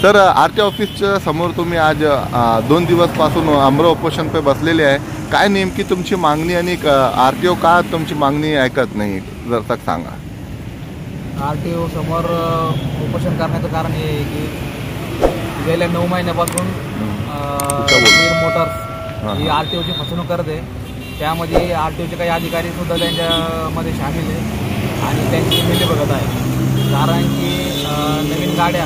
Sir, RTO ऑफिसच्या समोर तुम्ही आज 2 दिवसपासून आमरण उपोषण पे बसलेले आहे. काय नेमकी तुमची मागणी आणि आरटीओ का तुमची मागणी ऐकत नाही, जर सांगा. आरटीओ समोर उपोषण करण्याचं कारण हे आहे की गेल्या 9 महिन्यापासून मोटर्स ही आरटीओची फसवणूक करते. त्यामध्ये आरटीओचे काही अधिकारी सुद्धा त्यांच्यामध्ये सामील आहे आणि त्यांची मिली बघत आहे. कारण की नवीन गाड्या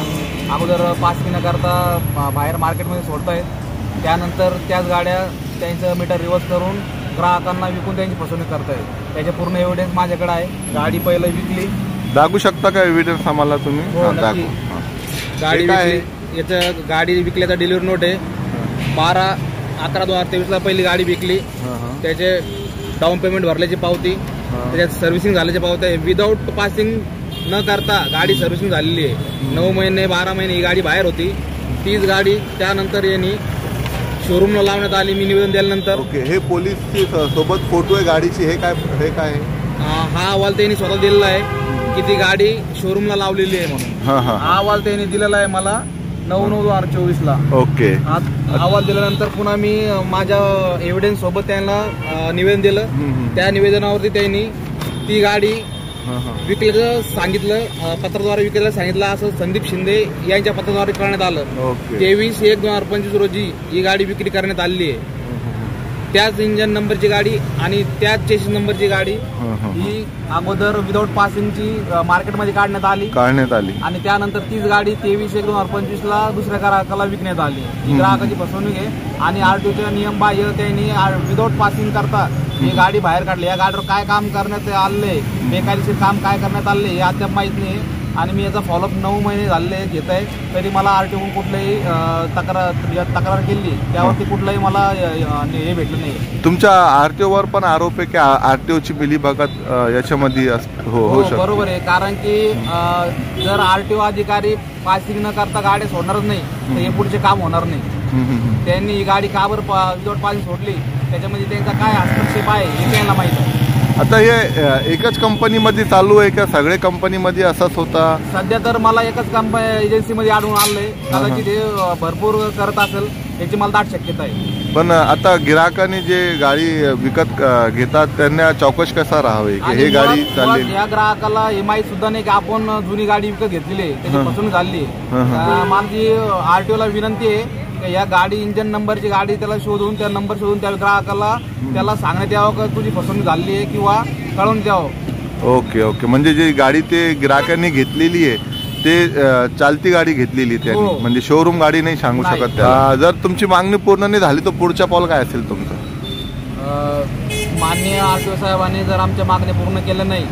अगोदर पासिंग न करता बाहेर मार्केटमध्ये सोडत आहेत. त्यानंतर त्याच गाड्या त्यांचं मीटर रिवर्स करून ग्राहकांना विकून त्यांची फसवणूक करत आहेत. त्याचे पूर्ण एव्हिडन्स माझ्याकडे आहे. गाडी पहिलं विकली. दाखवू शकता का एव्हिडन्स आम्हाला तुम्ही? गाडी याचं गाडी विकल्याचा डिलिव्हरी नोट आहे. 12/11/2023 पहिली गाडी विकली. त्याचे डाऊन पेमेंट भरल्याची पावती, त्याच्यात सर्व्हिसिंग झाल्याची पावती आहे. विदाऊट पासिंग न करता गाडी सर्व्हिसिंग झालेली आहे. 9 महिने 12 महिने ही गाडी बाहेर होती. तीच गाडी त्यानंतर यांनी शोरूमला लावण्यात आली. मी निवेदन दिल्यानंतर ओके, हे पोलीसची सोबत फोटो आहे गाडीची, हे काय हा अहवाल त्यांनी स्वतः दिलेला आहे की ती गाडी शोरूमला लावलेली आहे म्हणून. हा अहवाल त्यांनी दिलेला आहे मला 9/9/2024 ला. ओके, अहवाल दिल्यानंतर पुन्हा मी माझ्या एव्हिडन्स सोबत त्यांना निवेदन दिलं. त्या निवेदनावरती त्यांनी ती गाडी विकल्याचं सांगितलं, पत्राद्वारे विकल्याचं सांगितलं असं संदीप शिंदे यांच्या पत्राद्वारे करण्यात आलं. 23/1/2025 रोजी ही गाडी विक्री करण्यात आलेली आहे. त्याच इंजन नंबरची गाडी आणि त्याच चेसिस नंबरची गाडी ही अगोदर विदाऊट पासिंगची मार्केटमध्ये काढण्यात आली आणि त्यानंतर तीच गाडी 23/1/2025 ला दुसऱ्या ग्राहकाला विकण्यात आली. ही ग्राहकाची फसवणूक आहे आणि आरटीओच्या नियम बाह्य त्यांनी विदाऊट पासिंग करता ही गाडी बाहेर काढली. या गाडीवर काय काम करण्यात आले, बेकायदेशीर काम काय करण्यात आले हे अद्याप माहीत नाही आणि मी याचा फॉलोअप 9 महिने झालेले घेत आहे. तरी मला आरटीओ कुठलीही तक्रार केली त्यावरती कुठलाही मला हे भेटलं नाही. तुमच्या आरटीओवर पण आरोप आहे की आरटीओची मिलीभगत याच्यामध्ये हो बरोबर आहे. कारण की जर आरटीओ अधिकारी पासिंग न करता गाड्या सोडणारच नाही तर हे पुढचे काम होणार नाही. त्यांनी ही गाडी का बरं विदाऊट पासिंग सोडली, त्याच्यामध्ये त्यांचा काय हस्तक्षेप आहे हे त्यांना माहिती आहे. आता हे एकच कंपनीमध्ये चालू आहे का सगळे कंपनीमध्ये असंच होता? सध्या तर मला एकच कंपनी एजन्सीमध्ये आढळून आलंय. कदाचित हे भरपूर करत असेल याची मला दाट शक्यता आहे. पण आता गिराकांनी जे गाडी विकत घेतात त्यांना चौकश कसा राहावे की हे गाडी चालली? या ग्राहकाला हे माहीत सुद्धा नाही की आपण जुनी गाडी विकत घेतलेली आहे, त्याची फसवणूक झाली आहे. माझी आरटीओला विनंती आहे या गाडी इंजन नंबरची गाडी त्याला शोधून त्या नंबर शोधून त्या ग्राहकाला त्याला सांगण्यात यावं का तुझी फसवणूक झाली आहे किंवा कळवून द्यावं. ओके, म्हणजे जी गाडी ते ग्राहकांनी घेतलेली आहे ते चालती गाडी घेतलेली त्यांनी, म्हणजे शोरूम गाडी नाही सांगू शकत. जर तुमची मागणी पूर्ण नाही झाली तर पुढचा पाऊल काय असेल तुमचं? माननीय आरटीओ साहेबांनी जर आमच्या मागण्या पूर्ण केल्या नाही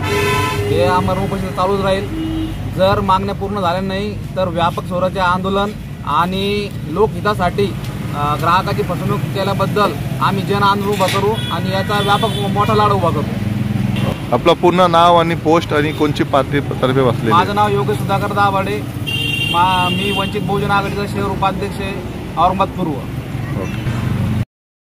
हे आमरण उपोषण चालूच राहील. जर मागण्या पूर्ण झाल्या नाही तर व्यापक स्वरूपाचे आंदोलन आणि लोकहितासाठी ग्राहकाची फसवणूक केल्याबद्दल आम्ही जन आंदोलन उभा करू आणि याचा व्यापक मोठा लढा उभा करू. आपलं पूर्ण नाव आणि पोस्ट आणि कोणची पार्टी तर्फे बसले? माझं नाव योगेश सुधाकर दाभाडे. मी वंचित बहुजन आघाडीचा शहर उपाध्यक्ष आहे, औरंगाबाद पूर्व.